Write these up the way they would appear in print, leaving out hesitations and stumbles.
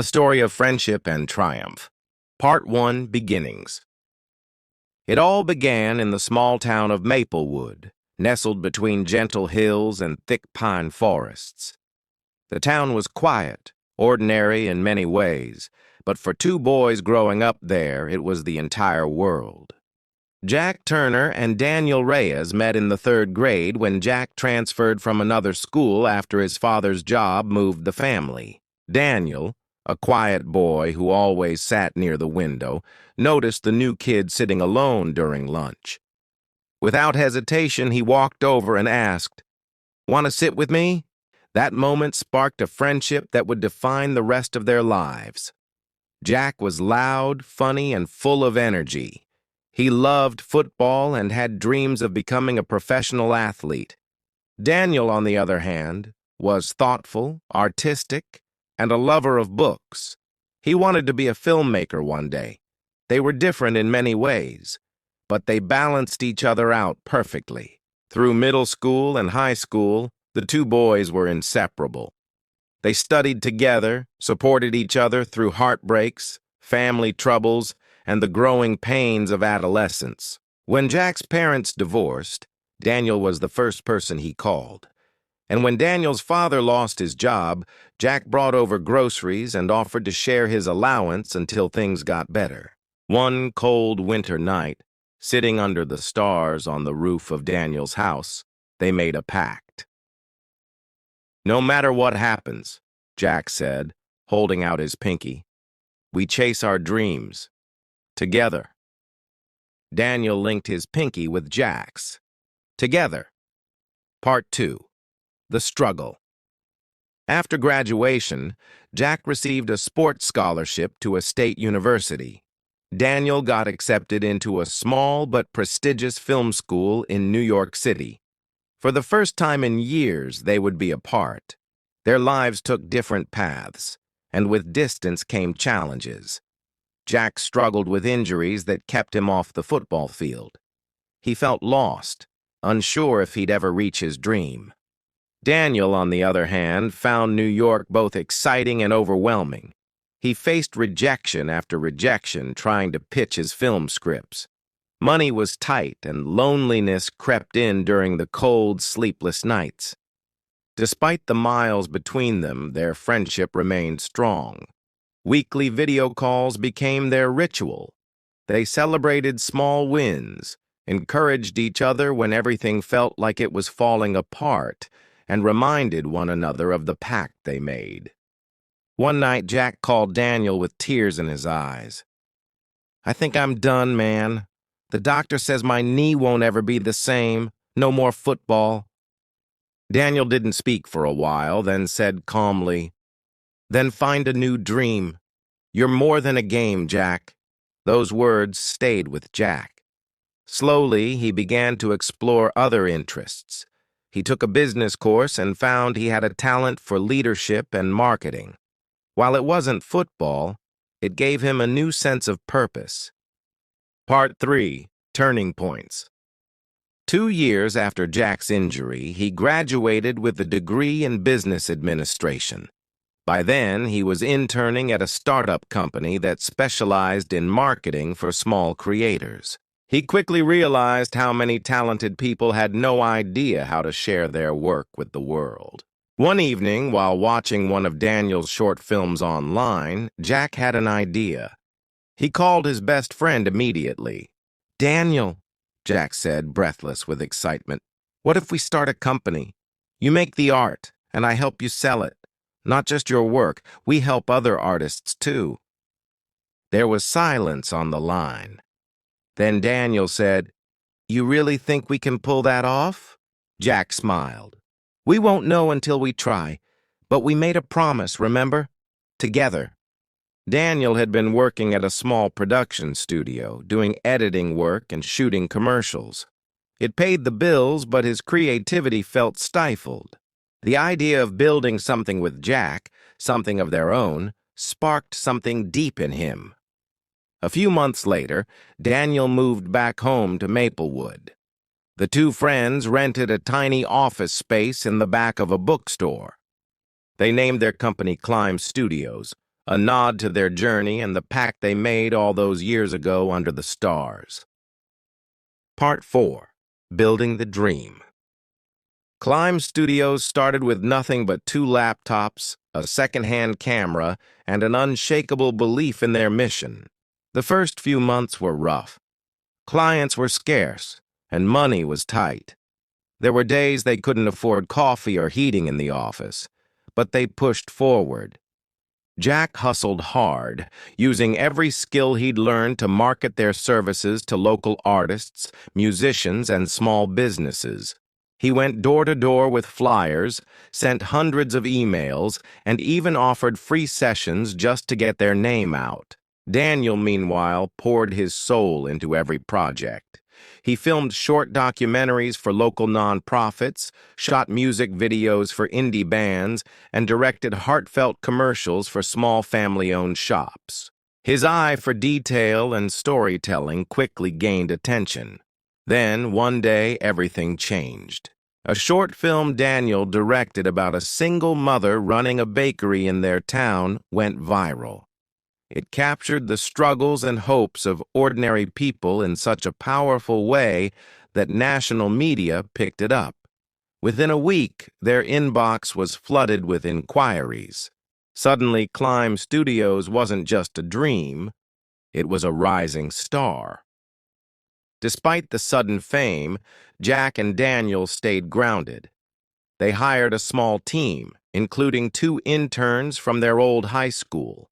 A Story of Friendship and Triumph. Part 1, Beginnings. It all began in the small town of Maplewood, nestled between gentle hills and thick pine forests. The town was quiet, ordinary in many ways, but for two boys growing up there, it was the entire world. Jack Turner and Daniel Reyes met in the 3rd grade when Jack transferred from another school after his father's job moved the family. Daniel, a quiet boy who always sat near the window, noticed the new kid sitting alone during lunch. Without hesitation, he walked over and asked, "Want to sit with me?" That moment sparked a friendship that would define the rest of their lives. Jack was loud, funny, and full of energy. He loved football and had dreams of becoming a professional athlete. Daniel, on the other hand, was thoughtful, artistic, and a lover of books. He wanted to be a filmmaker one day. They were different in many ways, but they balanced each other out perfectly. Through middle school and high school, the two boys were inseparable. They studied together, supported each other through heartbreaks, family troubles, and the growing pains of adolescence. When Jack's parents divorced, Daniel was the first person he called. And when Daniel's father lost his job, Jack brought over groceries and offered to share his allowance until things got better. One cold winter night, sitting under the stars on the roof of Daniel's house, they made a pact. "No matter what happens," Jack said, holding out his pinky, "we chase our dreams. Together." Daniel linked his pinky with Jack's. Together. Part 2. The Struggle. After graduation, Jack received a sports scholarship to a state university. Daniel got accepted into a small but prestigious film school in New York City. For the first time in years, they would be apart. Their lives took different paths, and with distance came challenges. Jack struggled with injuries that kept him off the football field. He felt lost, unsure if he'd ever reach his dream. Daniel, on the other hand, found New York both exciting and overwhelming. He faced rejection after rejection trying to pitch his film scripts. Money was tight and loneliness crept in during the cold, sleepless nights. Despite the miles between them, their friendship remained strong. Weekly video calls became their ritual. They celebrated small wins, encouraged each other when everything felt like it was falling apart, and reminded one another of the pact they made. One night, Jack called Daniel with tears in his eyes. "I think I'm done, man. The doctor says my knee won't ever be the same. No more football." Daniel didn't speak for a while, then said calmly, "Then find a new dream. You're more than a game, Jack." Those words stayed with Jack. Slowly, he began to explore other interests. He took a business course and found he had a talent for leadership and marketing. While it wasn't football, it gave him a new sense of purpose. Part 3. Turning Points. 2 years after Jack's injury, he graduated with a degree in business administration. By then, he was interning at a startup company that specialized in marketing for small creators. He quickly realized how many talented people had no idea how to share their work with the world. One evening, while watching one of Daniel's short films online, Jack had an idea. He called his best friend immediately. "Daniel," Jack said, breathless with excitement, "what if we start a company? You make the art, and I help you sell it. Not just your work, we help other artists too." There was silence on the line. Then Daniel said, "You really think we can pull that off?" Jack smiled. "We won't know until we try, but we made a promise, remember? Together." Daniel had been working at a small production studio, doing editing work and shooting commercials. It paid the bills, but his creativity felt stifled. The idea of building something with Jack, something of their own, sparked something deep in him. A few months later, Daniel moved back home to Maplewood. The two friends rented a tiny office space in the back of a bookstore. They named their company Climb Studios, a nod to their journey and the pact they made all those years ago under the stars. Part 4. Building the Dream. Climb Studios started with nothing but 2 laptops, a second-hand camera, and an unshakable belief in their mission. The first few months were rough. Clients were scarce, and money was tight. There were days they couldn't afford coffee or heating in the office, but they pushed forward. Jack hustled hard, using every skill he'd learned to market their services to local artists, musicians, and small businesses. He went door to door with flyers, sent hundreds of emails, and even offered free sessions just to get their name out. Daniel, meanwhile, poured his soul into every project. He filmed short documentaries for local nonprofits, shot music videos for indie bands, and directed heartfelt commercials for small family-owned shops. His eye for detail and storytelling quickly gained attention. Then, one day, everything changed. A short film Daniel directed about a single mother running a bakery in their town went viral. It captured the struggles and hopes of ordinary people in such a powerful way that national media picked it up. Within a week, their inbox was flooded with inquiries. Suddenly, Climb Studios wasn't just a dream, it was a rising star. Despite the sudden fame, Jack and Daniel stayed grounded. They hired a small team, including 2 interns from their old high school.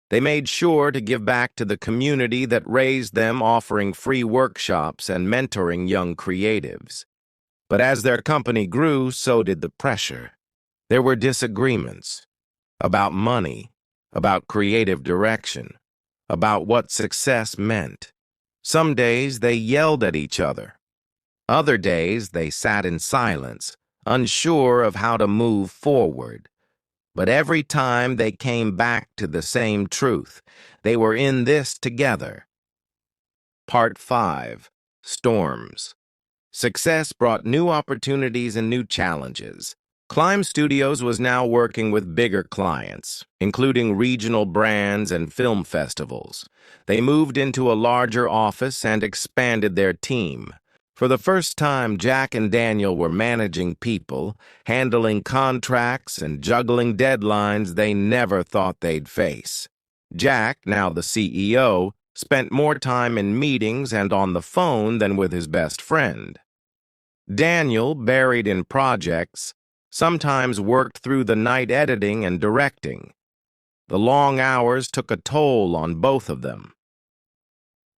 They made sure to give back to the community that raised them, offering free workshops and mentoring young creatives. But as their company grew, so did the pressure. There were disagreements about money, about creative direction, about what success meant. Some days they yelled at each other. Other days they sat in silence, unsure of how to move forward. But every time they came back to the same truth. They were in this together. Part 5. Storms. Success brought new opportunities and new challenges. Climb Studios was now working with bigger clients, including regional brands and film festivals. They moved into a larger office and expanded their team. For the first time, Jack and Daniel were managing people, handling contracts, and juggling deadlines they never thought they'd face. Jack, now the CEO, spent more time in meetings and on the phone than with his best friend. Daniel, buried in projects, sometimes worked through the night editing and directing. The long hours took a toll on both of them.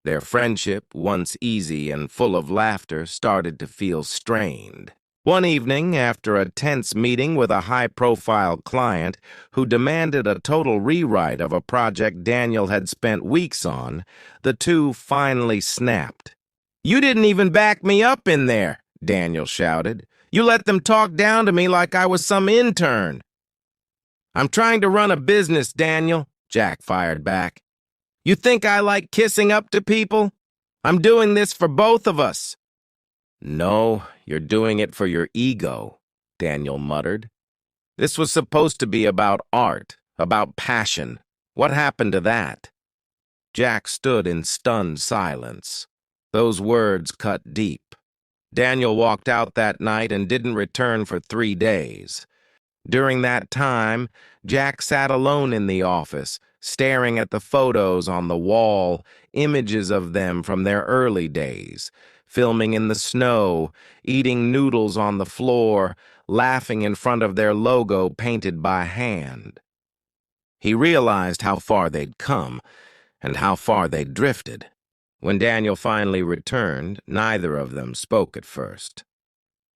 Their friendship, once easy and full of laughter, started to feel strained. One evening, after a tense meeting with a high-profile client who demanded a total rewrite of a project Daniel had spent weeks on, the two finally snapped. "You didn't even back me up in there," Daniel shouted. "You let them talk down to me like I was some intern." "I'm trying to run a business, Daniel," Jack fired back. "You think I like kissing up to people? I'm doing this for both of us." "No, you're doing it for your ego," Daniel muttered. "This was supposed to be about art, about passion. What happened to that?" Jack stood in stunned silence. Those words cut deep. Daniel walked out that night and didn't return for 3 days. During that time, Jack sat alone in the office, staring at the photos on the wall, images of them from their early days, filming in the snow, eating noodles on the floor, laughing in front of their logo painted by hand. He realized how far they'd come and how far they'd drifted. When Daniel finally returned, neither of them spoke at first.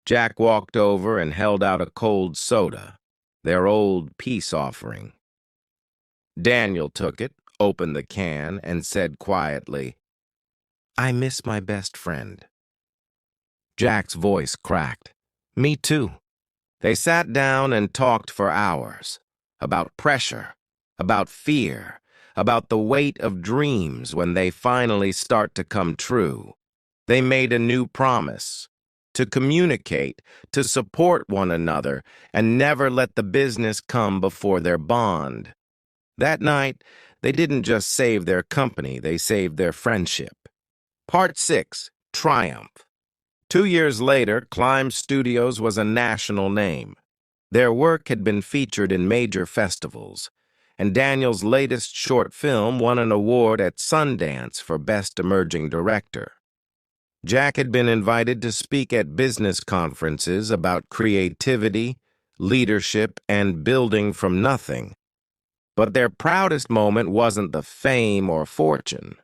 Jack walked over and held out a cold soda, their old peace offering. Daniel took it, opened the can, and said quietly, "I miss my best friend." Jack's voice cracked. "Me too." They sat down and talked for hours, about pressure, about fear, about the weight of dreams when they finally start to come true. They made a new promise: to communicate, to support one another, and never let the business come before their bond. That night, they didn't just save their company, they saved their friendship. Part 6, Triumph. 2 years later, Climb Studios was a national name. Their work had been featured in major festivals, and Daniel's latest short film won an award at Sundance for Best Emerging Director. Jack had been invited to speak at business conferences about creativity, leadership, and building from nothing. But their proudest moment wasn't the fame or fortune.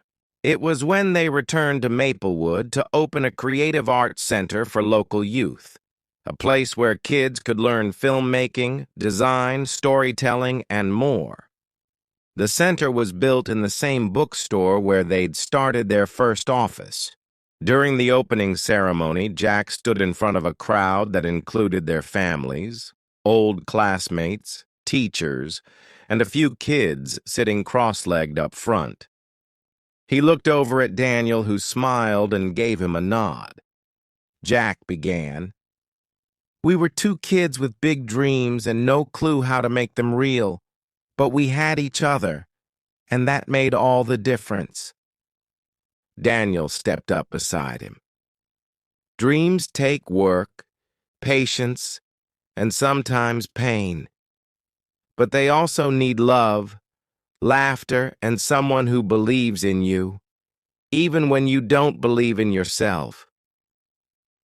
It was when they returned to Maplewood to open a creative arts center for local youth, a place where kids could learn filmmaking, design, storytelling, and more. The center was built in the same bookstore where they'd started their first office. During the opening ceremony, Jack stood in front of a crowd that included their families, old classmates, teachers, and a few kids sitting cross-legged up front. He looked over at Daniel, who smiled and gave him a nod. Jack began. "We were two kids with big dreams and no clue how to make them real, but we had each other, and that made all the difference." Daniel stepped up beside him. "Dreams take work, patience, and sometimes pain. But they also need love, laughter, and someone who believes in you, even when you don't believe in yourself."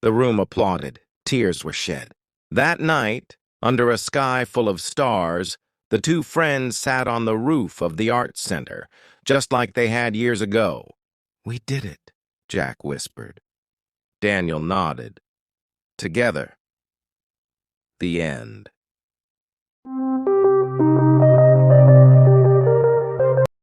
The room applauded. Tears were shed. That night, under a sky full of stars, the two friends sat on the roof of the Arts Center, just like they had years ago. "We did it," Jack whispered. Daniel nodded. "Together." The end.